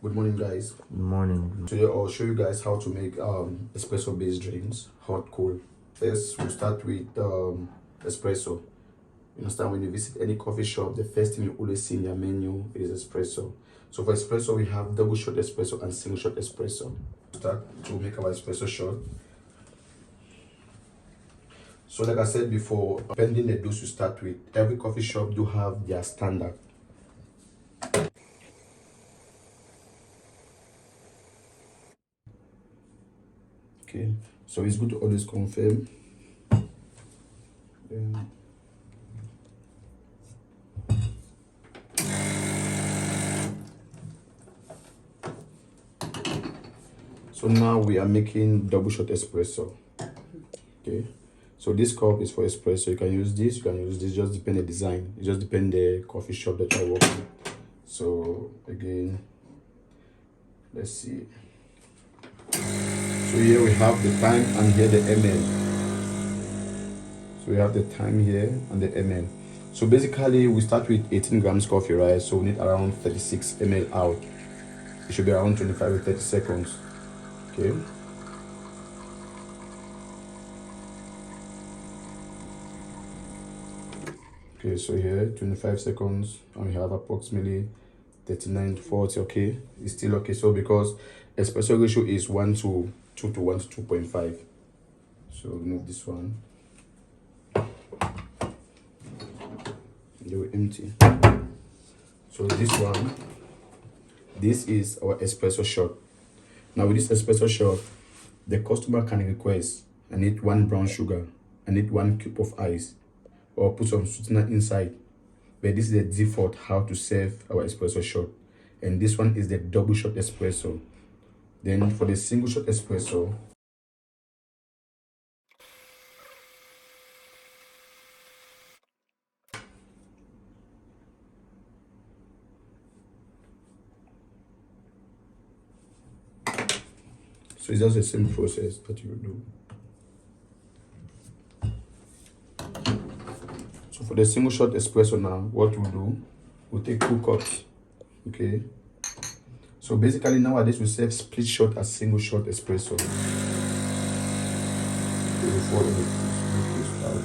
Good morning, guys. Good morning. Today I'll show you guys how to make espresso based drinks, hot, cold. First, we'll start with espresso. You understand, when you visit any coffee shop, the first thing you always see in their menu is espresso. So for espresso, we have double shot espresso and single shot espresso. Start to make our espresso shot. So like I said before, depending the dose you start with, every coffee shop do have their standard. Okay, so it's good to always confirm. Yeah. So now we are making double shot espresso. Okay, so this cup is for espresso. You can use this, you can use this, just depend the design. It just depend the coffee shop that you're working. So again, let's see. So here we have the time and here the ml. So we have the time here and the ml. So basically we start with 18 grams coffee, right? So we need around 36 ml out. It should be around 25 to 30 seconds. Okay. Okay, so here 25 seconds and we have approximately 39 to 40. Okay, it's still okay. So because espresso ratio is 1 to 2 to 1 to 2.5. So remove this one. They were empty. So this is our espresso shot. Now with this espresso shot, the customer can request, I need 1 brown sugar, I need 1 cube of ice, or put some sweetener inside. But this is the default how to serve our espresso shot. And this one is the double shot espresso. Then for the single shot espresso, so it's just the same process that you do. So for the single shot espresso now, what we'll do, we'll take 2 cups. Okay. So basically nowadays we serve split shot as single shot espresso. Before we start.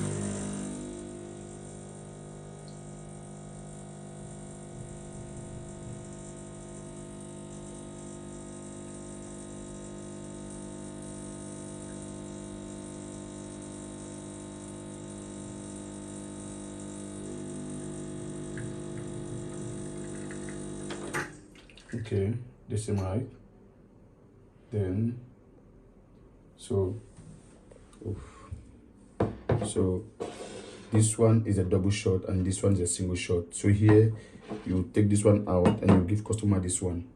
Okay, the same height. Then so this one is a double shot and this one is a single shot. So here you take this one out and you give customer this one.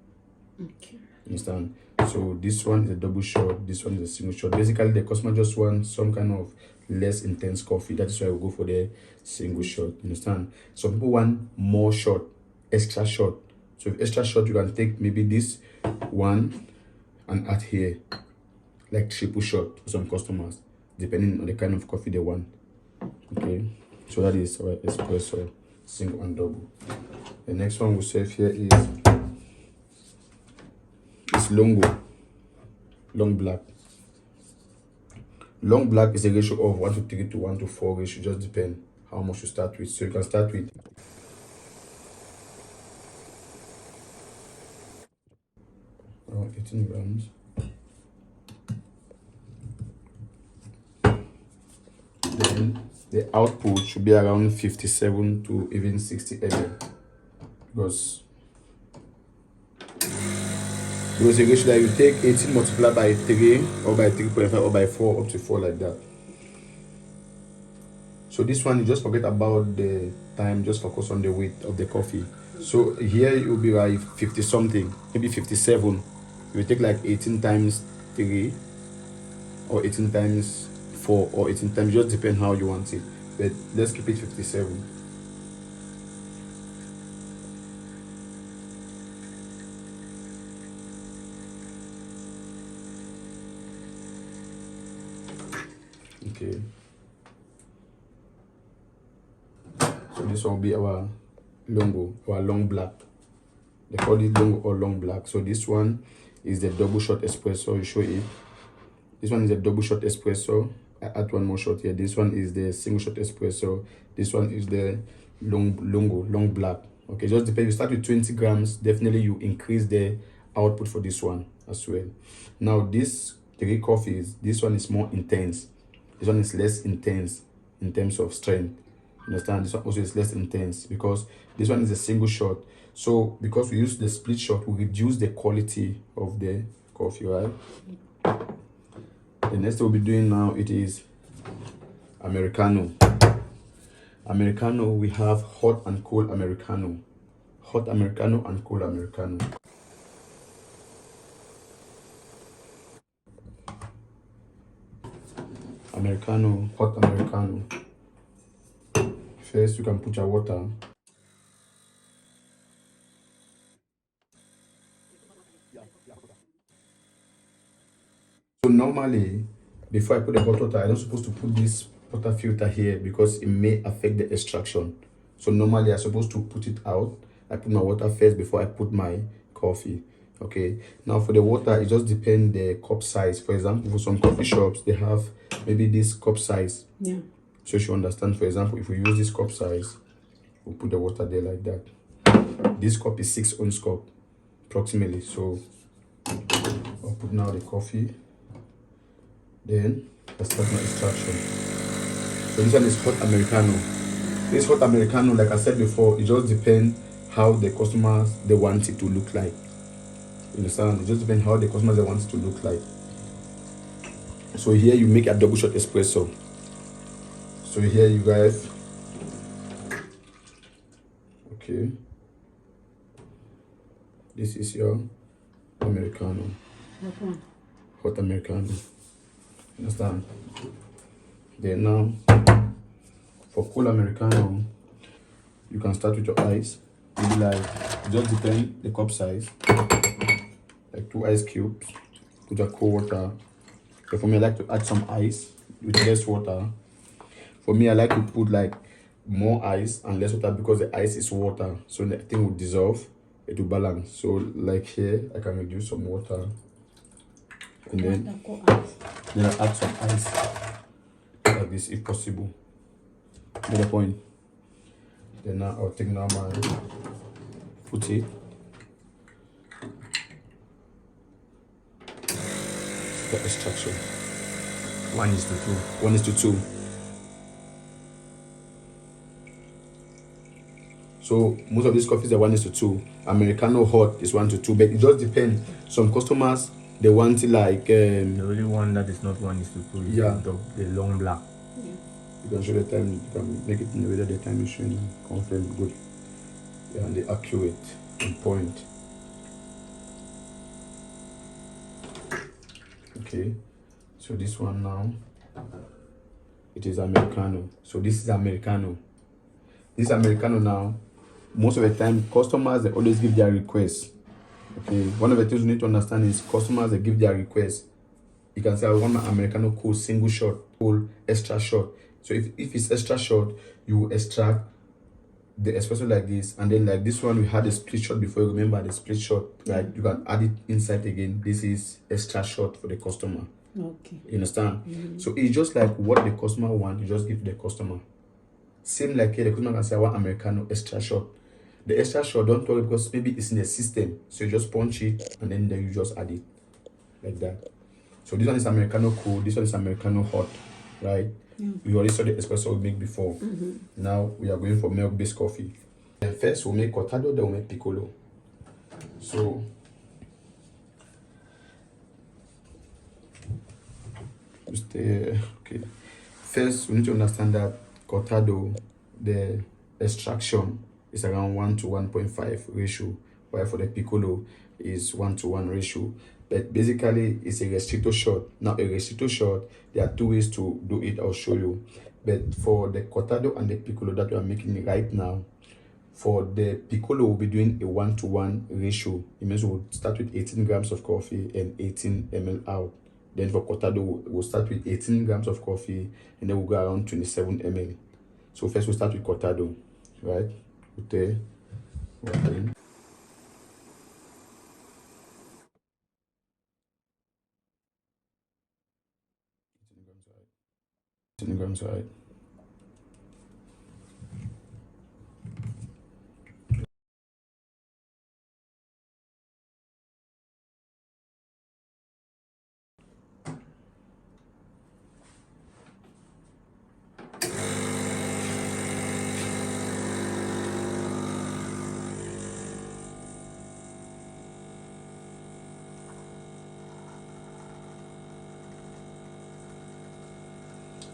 Okay. Understand? So this one is a double shot, this one is a single shot. Basically the customer just wants some kind of less intense coffee. That is why we go for the single shot. Understand? Some people want more shot, extra shot. So if extra shot, you can take maybe this one and add here, like triple shot for some customers, depending on the kind of coffee they want. Okay, so that is our espresso single and double. The next one we serve here is longo, long black. Long black is a ratio of 1 to 3 to 1 to 4 ratio, just depend how much you start with. So you can start with 18 grams. Then the output should be around 57 to even 60 ml, because a ratio that you take 18 multiplied by 3 or by 3.5 or by 4 up to 4 like that. So this one, you just forget about the time, just focus on the weight of the coffee. So here it will be like 50 something, maybe 57. You take like 18 times 3 or 18 times 4 or 18 times, just depend how you want it. But let's keep it 57. Okay. So this will be our longo, our long black. They call it long or long black. So this one is the double shot espresso. You show it. This one is a double shot espresso. I add one more shot here. This one is the single shot espresso. This one is the long black. Okay, just depends. You start with 20 grams. Definitely you increase the output for this one as well. Now this three coffees, this one is more intense. This one is less intense in terms of strength. Understand? This one also is less intense because this one is a single shot. So because we use the split shot, we reduce the quality of the coffee, right? The next we'll be doing now, it is Americano. Americano, we have hot and cold Americano. Hot Americano and cold Americano. Americano, hot Americano. First, you can put your water. So normally, before I put the hot water, I'm not supposed to put this water filter here because it may affect the extraction. So normally, I'm supposed to put it out. I put my water first before I put my coffee. Okay. Now for the water, it just depends the cup size. For example, for some coffee shops, they have maybe this cup size. Yeah. So you should understand, for example, if we use this cup size, we'll put the water there like that. This cup is 6 ounce cup, approximately. So I'll put now the coffee. Then I start my extraction. So this one is hot Americano. This hot Americano, like I said before, it just depends how the customers they want it to look like. You understand? It just depends how the customers they want it to look like. So here you make a double shot espresso. So here you guys, okay, this is your Americano, hot Americano. Understand? Then now for cold Americano, you can start with your ice. Maybe like, it just depends the cup size. Like 2 ice cubes. Put your cold water. So for me, I like to add some ice with less water. For me, I like to put like more ice and less water because the ice is water. So the thing will dissolve, it will balance. So like here, I can reduce some water. And then I add some ice. Like this if possible. Get the point? Then now I'll take now my put it. The extraction. 1:2. 1:2. So most of these coffees are 1:2. Americano hot is 1:2, but it just depends. Some customers they want it like The only one that is not 1:2 is yeah, the long black. Yeah. You can show the time. You can make it in the way that the time is showing. Confirm good. Yeah, and the accurate on point. Okay. So this one now, it is Americano. So this is Americano. This Americano now, most of the time, customers they always give their requests. Okay. One of the things you need to understand is customers they give their requests. You can say I want my Americano cold single shot, cold extra shot. So if it's extra short, you extract the espresso like this, and then like this one we had a split shot before. You remember the split shot, right? You can add it inside again. This is extra shot for the customer. Okay. You understand? So it's just like what the customer wants, you just give the customer. Same like here, the customer can say I want Americano extra shot. The extra shot, don't worry because maybe it's in the system. So you just punch it and then you just add it like that. So this one is Americano cold, this one is Americano hot, right? We already saw the espresso we make before. Now we are going for milk-based coffee. And first we'll make cortado, then we'll make piccolo. So okay. First we need to understand that cortado, the extraction is around 1 to 1.5 ratio, while for the piccolo is 1:1 ratio. But basically it's a restrictor shot. Now a restrictor shot, there are 2 ways to do it. I'll show you. But for the cortado and the piccolo that we are making right now, for the piccolo we'll be doing a 1:1 ratio. It means we'll start with 18 grams of coffee and 18 ml out. Then for cortado we'll start with 18 grams of coffee and then we'll go around 27 ml. So first we'll start with cortado, right? Okay. 18 grams side.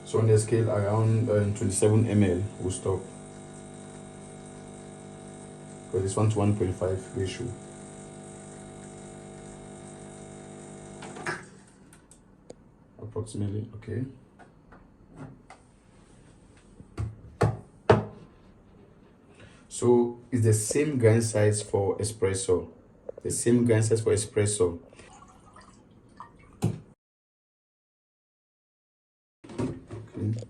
So on the scale around 27 ml, we'll stop. Because this one's 1.5 ratio. Approximately, okay. So it's the same grind size for espresso. The same grind size for espresso. Okay.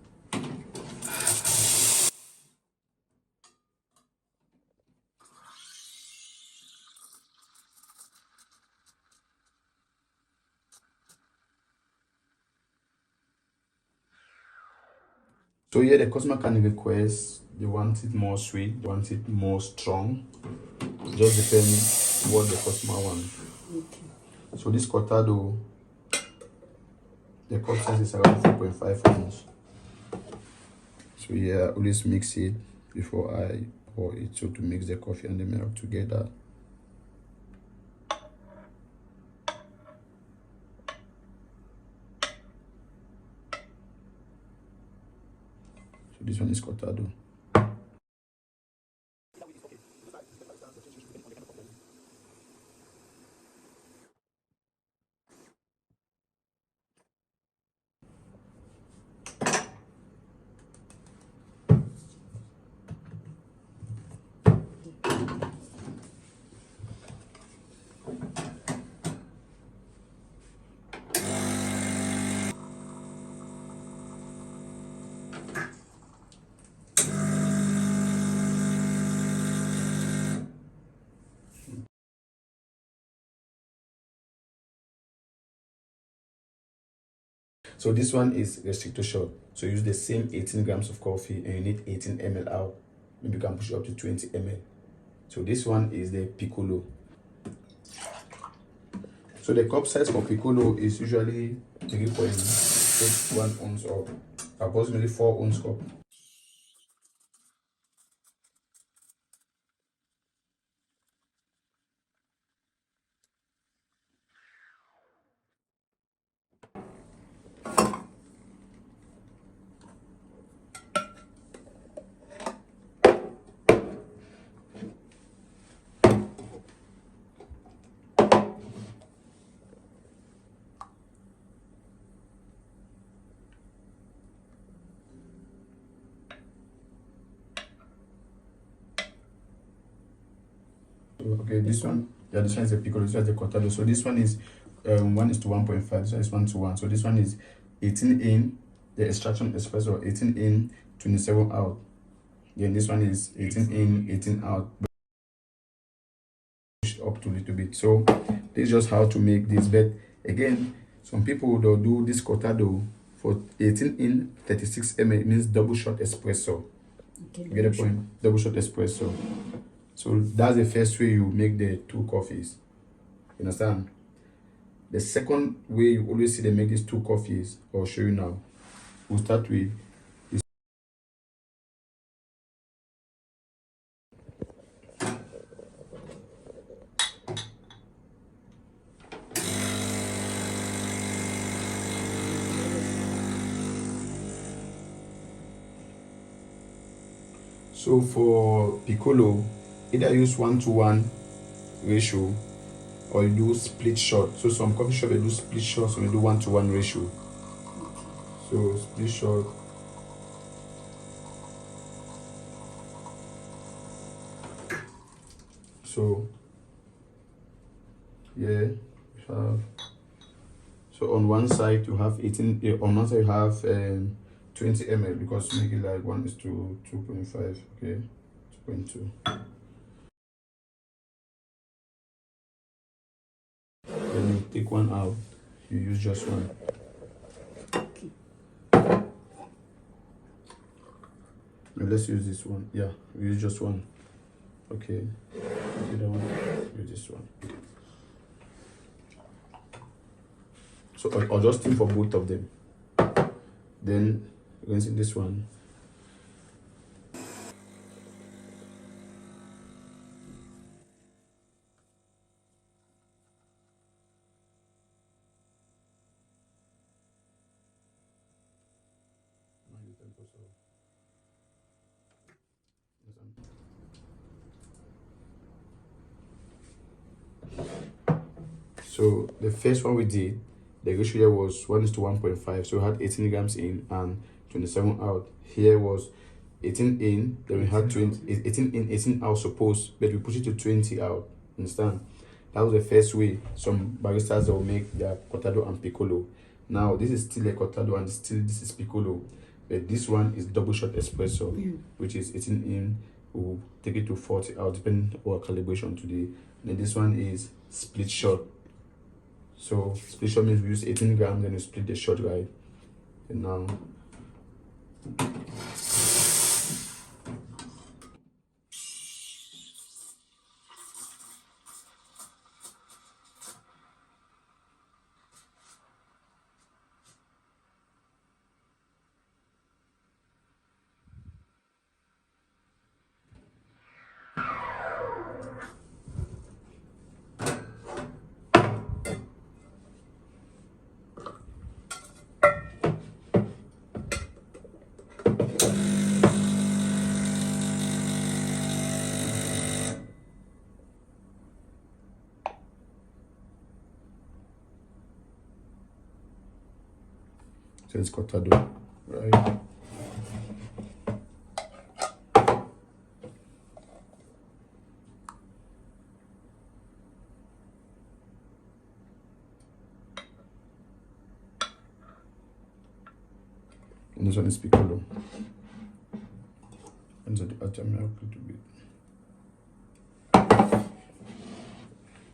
So here the customer can request, they want it more sweet, they want it more strong. Just depends what the customer wants. Okay. So this cortado, the cup size is around 4.5 ounce. So yeah, always mix it before I pour it, so to mix the coffee and the milk together. So this one is cortado. So this one is restrictor shot. So use the same 18 grams of coffee and you need 18 ml out. Maybe you can push it up to 20 ml. So this one is the piccolo. So the cup size for piccolo is usually 3.81 ounce or approximately 4 ounce cup. Okay, this one, yeah, this one is a piccolo, this one is a cortado. So this one is 1:1.5, this one is 1:1. So this one is 18 in, the extraction espresso, 18 in, 27 out. Then this one is 18 in, 18 out, push up to a little bit. So this is just how to make this. But again, some people they'll do this cortado for 18 in, 36 ml. It means double shot espresso. Okay, you get the point? Double shot espresso. So that's the first way you make the two coffees. You understand? The second way you always see them make these two coffees, I'll show you now. We'll start with this. So for piccolo, either use 1:1 ratio or you do split shot. So some coffee shop they do split shot, so you do 1:1 ratio. So split shot. So yeah, you have, so on one side you have 18, on one side you have 20 ml, because make it like 1:2.5, okay, 2.2. Then you take one out, you use just one. Okay. Maybe let's use this one. Yeah, we use just one. Okay, the other one, use this one. So I'll just think for both of them. Then we're going to see this one. So the first one we did, the ratio here was 1:1.5. So we had 18 grams in and 27 out. Here was 18 in, then we had 18 in, 18 out supposed, but we push it to 20 out. Understand? That was the first way some baristas will make their cortado and piccolo. Now this is still a cortado and still this is piccolo, but this one is double shot espresso, which is 18 in. We'll take it to 40 out depending on our calibration today. Then this one is split shot. So split shot means we use 18 grams and we split the shot, right? And now so it's cortado, right? And this one is piccolo. And so the add milk a little bit.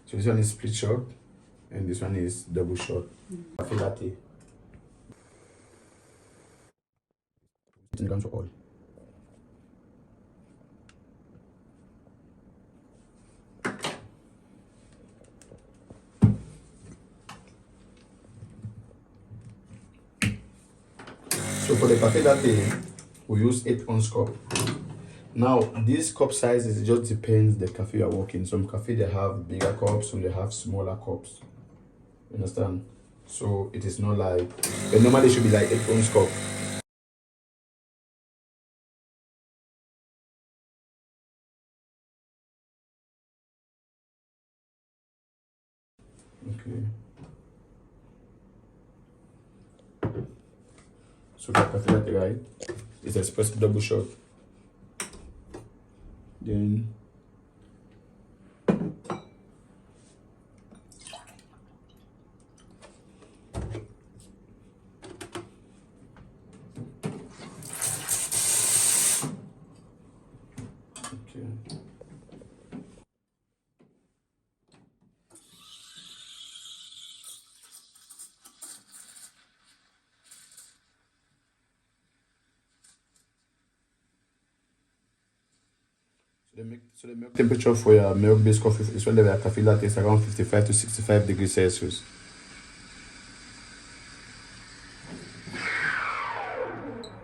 So this one is split shot and this one is double shot. Cafe latte. 18 grams for all. So for the cafe latte, we use 8-ounce cup. Now this cup sizes, it just depends the cafe you are working. Some cafe they have bigger cups, some they have smaller cups. You understand? So it is not like, but normally it should be like 8-ounce cup. Okay. So for cafe latte, right? It's espresso double shot. Then okay. So the milk temperature for your milk-based coffee is when the cafe latte is around 55 to 65 degrees Celsius.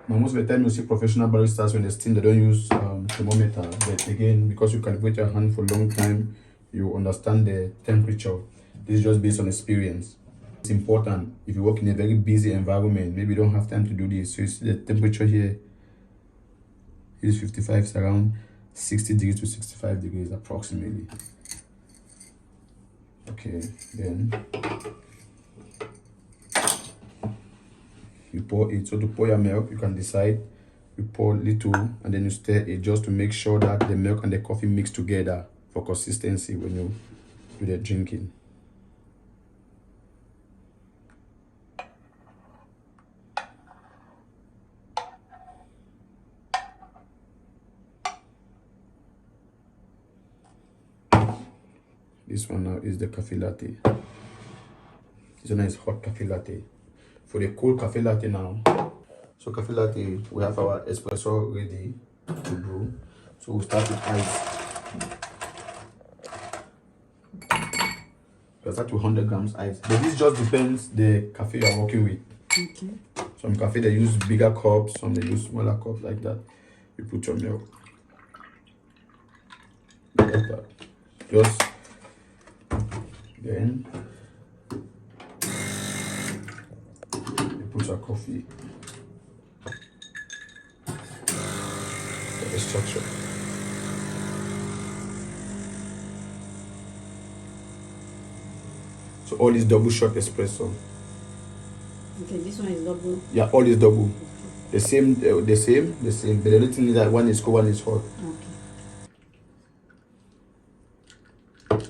Now most of the time you see professional baristas when they steam, they don't use thermometer. But again, because you calibrate your hand for a long time, you understand the temperature. This is just based on experience. It's important if you work in a very busy environment, maybe you don't have time to do this. So you see the temperature here is 55, it's around 60 degrees to 65 degrees approximately. Okay, then you pour it. So to pour your milk, you can decide you pour little and then you stir it just to make sure that the milk and the coffee mix together for consistency when you do the drinking. This one now is the cafe latte. This one is hot cafe latte. For the cold cafe latte now, so cafe latte, we have our espresso ready. to brew. So we'll start with ice. We'll start with 100 grams ice. But this just depends the cafe you're working with. Okay. Some cafe they use bigger cups, some they use smaller cups like that. You put your milk like that. Just then you put your coffee. The structure. So all is double shot espresso. Okay, this one is double. Yeah, all is double. The same. But the only thing is that one is cold, one is hot. Okay.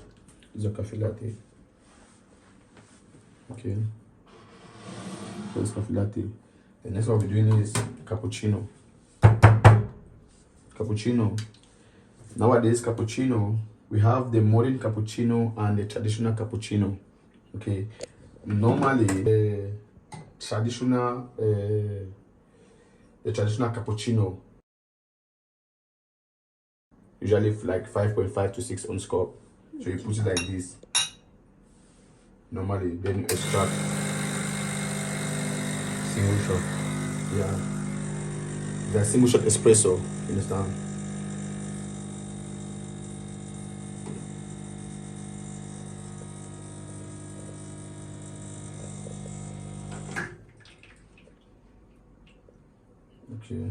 It's a coffee latte. Okay. So it's coffee latte. The next one we're doing is cappuccino. Cappuccino. Nowadays, cappuccino, we have the modern cappuccino and the traditional cappuccino. Okay. Normally, the traditional cappuccino usually like 5.5 to 6 ounce cup. So you put it like this. Normally, then you extract Single shot. yeah. The single shot espresso, you understand? Okay.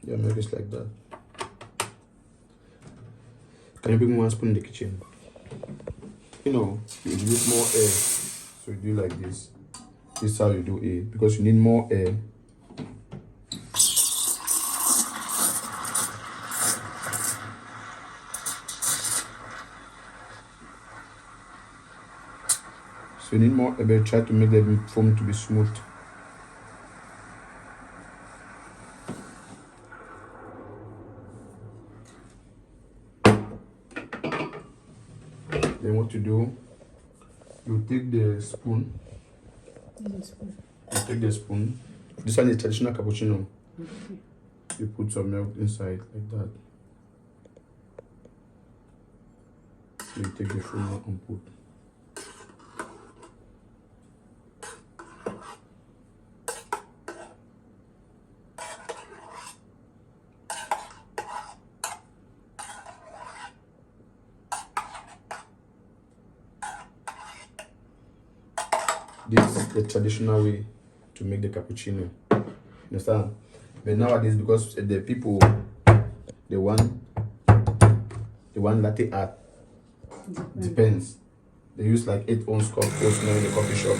Yeah, maybe it's like that. Can you bring me 1 spoon in the kitchen? You know, you use more air. So you do like this. This is how you do it because you need more air. So you need more air, but try to make the foam to be smooth. Then what you do, you take the spoon. You take the spoon. This one is traditional cappuccino. Okay. You put some milk inside like that. You take the foam and put. This is the traditional way to make the cappuccino. Understand? But nowadays, because the people, the one latte art depends. They use like 8 ounce cup also now in the coffee shop.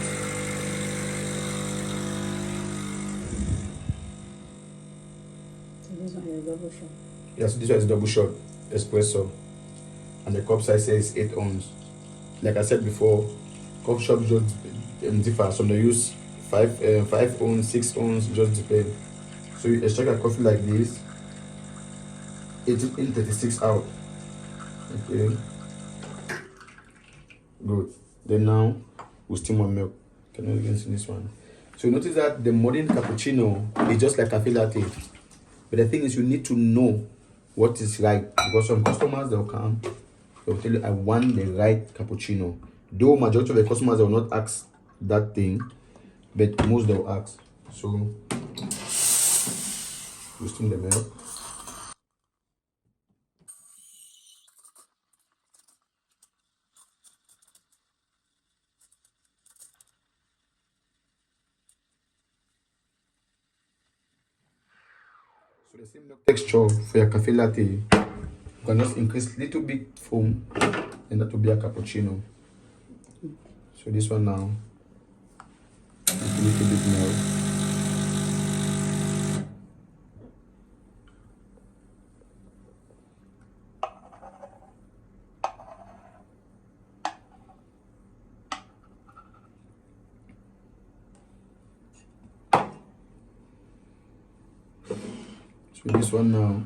So this one is double shot. Yeah, so this one is double shot espresso, and the cup size says 8 ounce. Like I said before, coffee shops just differ. Some they use 5 ounce, 6 ounce, just depend. So you extract a coffee like this, 18 in 36 out. Okay. Good. Then now we steam our milk. Can you again see this one? So you notice that the modern cappuccino is just like cafe latte. But the thing is, you need to know what is right, because some customers they'll come, they'll tell you, I want the right cappuccino. Though majority of the customers will not ask that thing, but most they'll ask. So we steam the milk. So the same milk texture for your cafe latte, you can just increase little bit foam, and that will be a cappuccino. So this one now, a little bit milk. So this one now,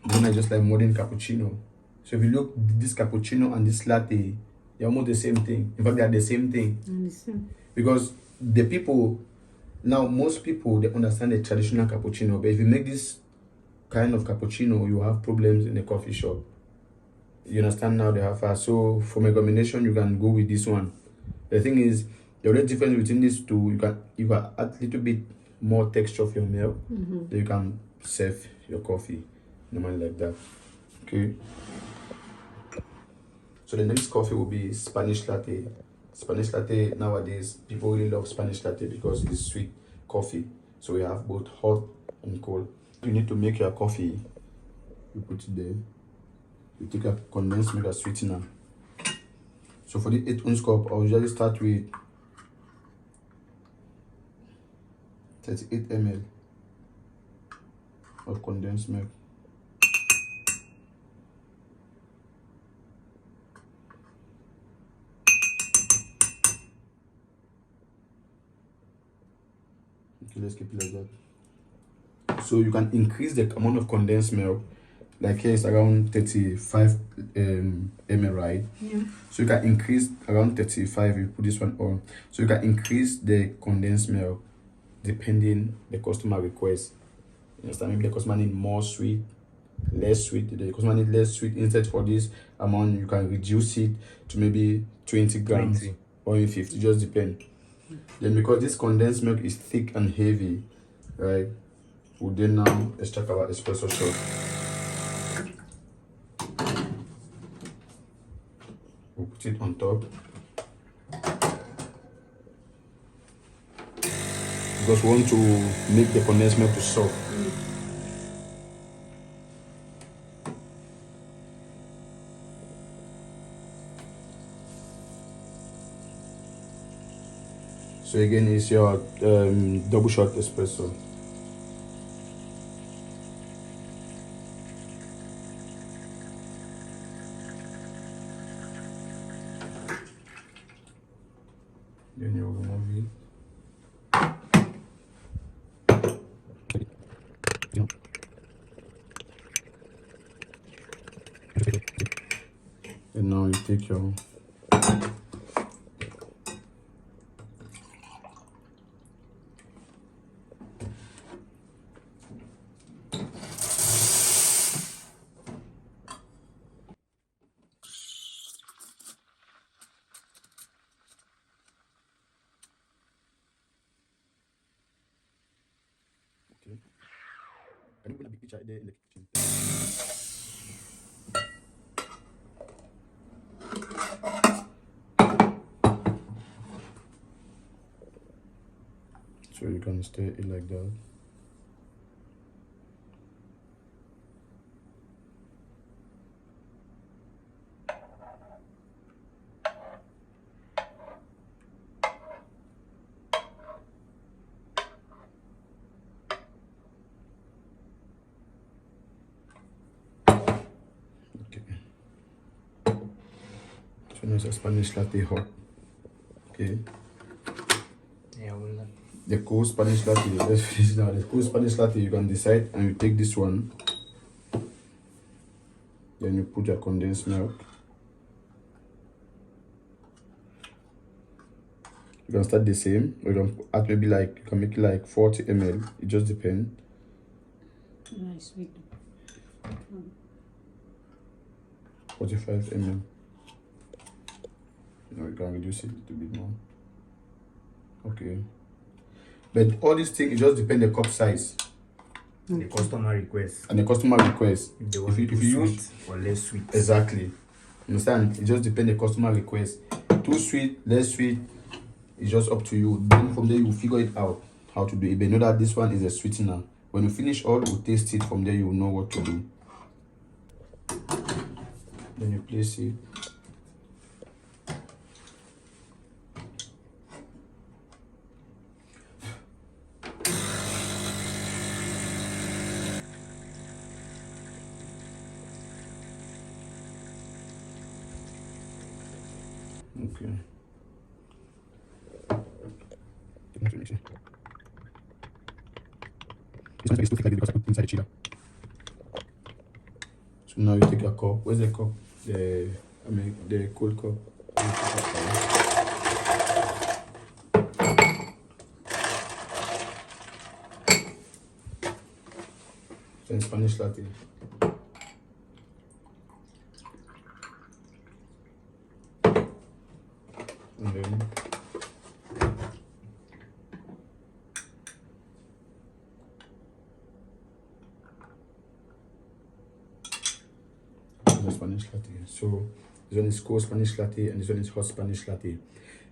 then I just like modern cappuccino. So if you look, this cappuccino and this latte They're almost the same thing. In fact, they are the same thing. And the same. Because the people, now most people, they understand the traditional cappuccino, but if you make this kind of cappuccino, you have problems in the coffee shop. You understand now they have fast. So for my combination, you can go with this one. The thing is, the only difference between these two, you can add a little bit more texture of your milk. Then you can serve your coffee normally like that. Okay. So the next coffee will be Spanish latte. Spanish latte, nowadays people really love Spanish latte because it's sweet coffee. So we have both hot and cold. You need to make your coffee. You put it there. You take a condensed milk, a sweetener. So for the 8-ounce cup, I'll usually start with 38 ml of condensed milk. Okay, let's keep it like that. So you can increase the amount of condensed milk. Like here it's around 35 ml, right? Yeah. So you can increase around 35. You put this one on. So you can increase the condensed milk depending the customer request. You understand? Maybe the customer need more sweet, less sweet. The customer need less sweet. Instead for this amount, you can reduce it to maybe 20 grams 20. or even 50. Just depend. Then because this condensed milk is thick and heavy, right? We'll then now extract our espresso shot. We'll put it on top. Because we want to make the condensed milk to soft. So again, it's your double shot espresso. Then you remove it. And now you take your okay. Can you put a big picture there in the kitchen? So you can stir it like that. Okay. So now it's a Spanish latte hot. Okay. Yeah, well, The cool Spanish latte, let's finish now. The cool Spanish latte, you can decide and you take this one. Then you put your condensed milk. You can start the same, or you can add maybe like, you can make it like 40 ml. It just depends. Nice, sweet. 45 ml. Now you can reduce it a little bit more. Okay. But all these things, it just depends the cup size the customer request. and the customer request. If they want you too use sweet or less sweet. exactly, understand? It just depends the customer request. Too sweet, less sweet, it's just up to you. Then from there you will figure it out how to do it. But know that this one is a sweetener. When you finish all, we'll taste it. From there you will know what to do. Then you place it. Okay. This one is too thick like this because I put inside the chiller. So now you take a cup. Where's the cup? The cold cup. Then Spanish latte. And then the Spanish latte. So this one is cold Spanish latte and this one is hot Spanish latte.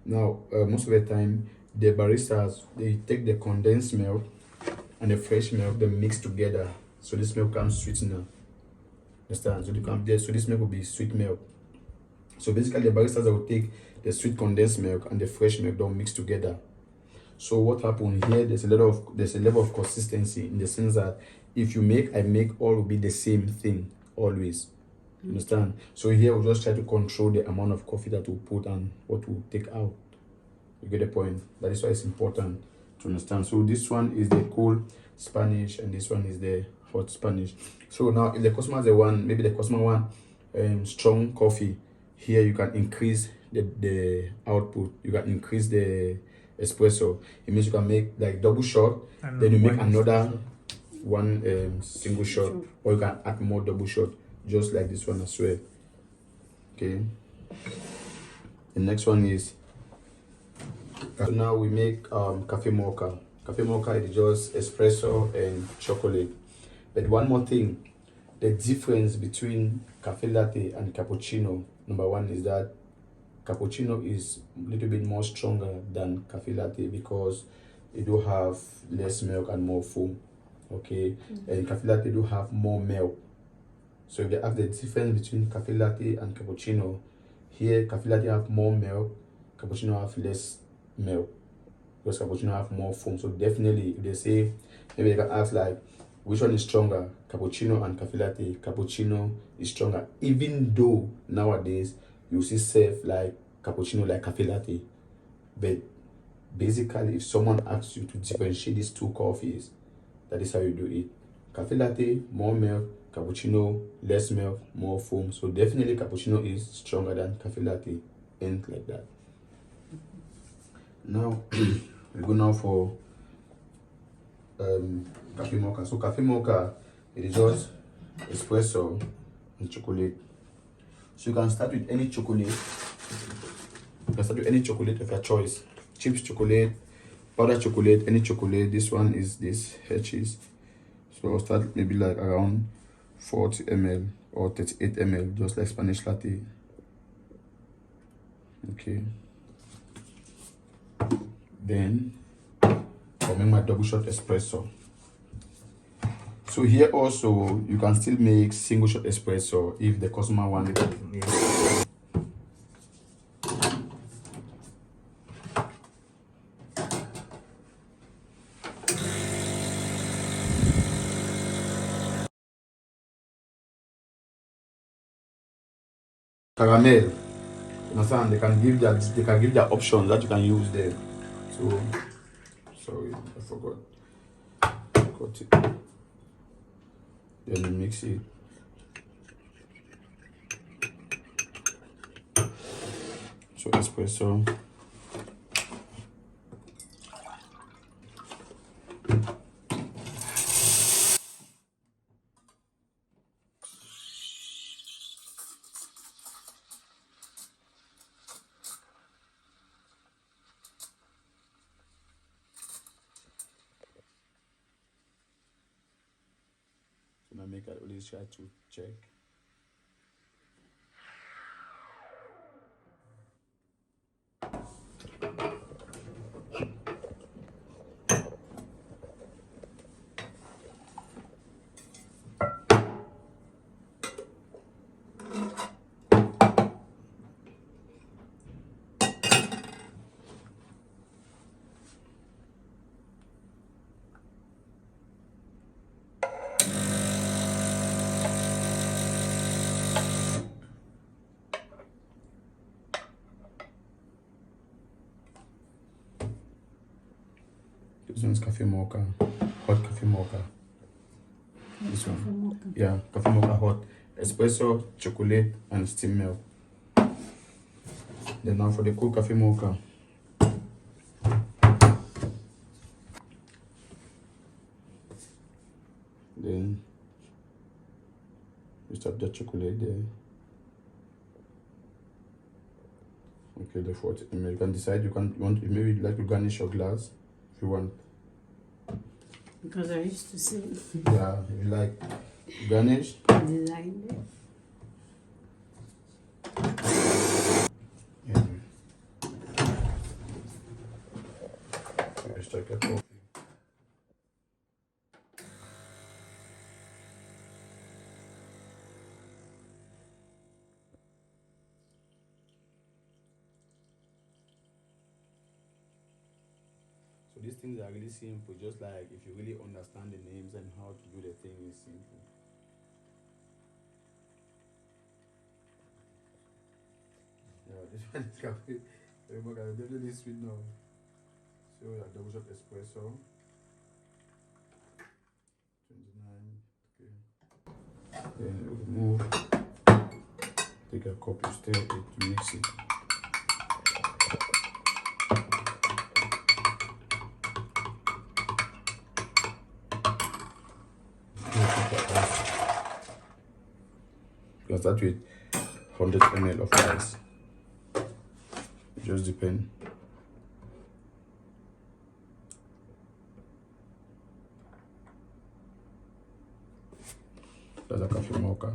Now, most of the time, the baristas, they take the condensed milk and the fresh milk, they mix together. So this milk comes sweetener. Understand? So, so this milk will be sweet milk. So basically, the baristas will take the sweet condensed milk and the fresh milk, don't mix together. So what happened here? There's a level of consistency in the sense that if you make, I make, all will be the same thing always. Understand? So here we'll just try to control the amount of coffee that we'll put and what we'll take out. You get the point? That is why it's important to understand. So this one is the cold Spanish and this one is the hot Spanish. So now if the customer maybe the customer want strong coffee, here you can increase the output. You can increase the espresso. It means you can make like double shot, then you make another one single shot, or you can add more double shot, just like this one as well. Okay, the next one is, so now we make cafe mocha. Cafe mocha is just espresso and chocolate. But one more thing, the difference between cafe latte and cappuccino, number one is that cappuccino is a little bit more stronger than cafe latte because it do have less milk and more foam. Okay, and cafe latte do have more milk. So if you ask the difference between cafe latte and cappuccino, here cafe latte have more milk, cappuccino have less milk because cappuccino have more foam. So definitely if they say, maybe they can ask like, which one is stronger, cappuccino and cafe latte? Cappuccino is stronger, even though nowadays you see serve like cappuccino like cafe latte. But basically, if someone asks you to differentiate these two coffees, that is how you do it. Cafe latte, more milk, cappuccino, less milk, more foam. So definitely cappuccino is stronger than cafe latte, and like that. Now we go now for cafe mocha. So cafe mocha, it is just espresso and chocolate. So you can start with any chocolate. You can start with any chocolate of your choice. Chips chocolate, powder chocolate, any chocolate. This one is this Hershey's. So I'll start maybe like around 40 ml or 38 ml, just like Spanish latte. Okay. Then I'll make my double shot espresso. So here also you can still make single shot espresso if the customer wants it. Caramel, you understand? They can give their options that you can use there. So sorry, I forgot. Got it. Then you mix it. So espresso. So I make I always try to check. This one's cafe mocha, hot cafe mocha. This one, yeah, cafe mocha hot, espresso, chocolate, and steamed milk. Then now for the cold coffee mocha. Then you start the chocolate there. Okay, the 40 ml. You can decide. You want maybe you'd like to garnish your glass if you want. Because I used to see Yeah, if you like garnish. design it. Yeah. Let's take a coffee. So these things are really simple, just like if you really understand the names and how to do the thing is simple. Yeah, this one is coffee. Definitely sweet now. So yeah, double shot espresso. 29. Okay. Then we remove. Take a cup, you stir it to mix it. You can start with 100 ml of ice. It just depends. That's a coffee mocha.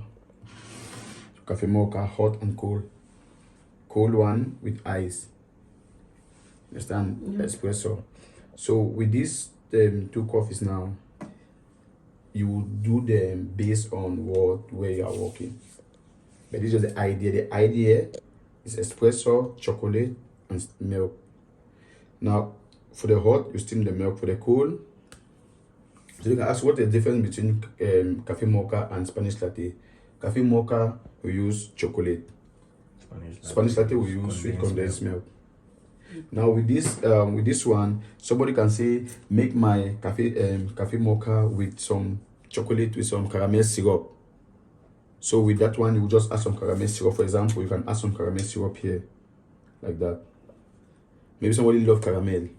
Coffee mocha, hot and cold. Cold one with ice. Understand? Espresso. So with these two coffees now, you do them based on where you are working. But this is the idea. The idea is espresso, chocolate, and milk. Now, for the hot, you steam the milk. For the cold, so you can ask what the difference between cafe mocha and Spanish latte. Cafe mocha, we use chocolate. Spanish latte, we use sweet condensed milk. Now with this one, somebody can say, make my cafe mocha with some chocolate with some caramel syrup. So with that one, you will just add some caramel syrup. For example, you can add some caramel syrup here, like that. Maybe somebody love caramel.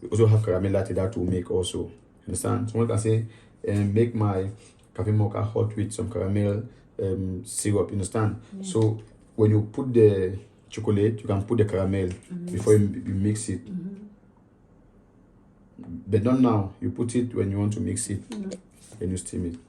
We also have caramel latte that will make also. Understand? Someone can say, make my cafe mocha hot with some caramel syrup. Understand? Yeah. So when you put the chocolate, you can put the caramel before you mix it. But not now. You put it when you want to mix it, and you steam it.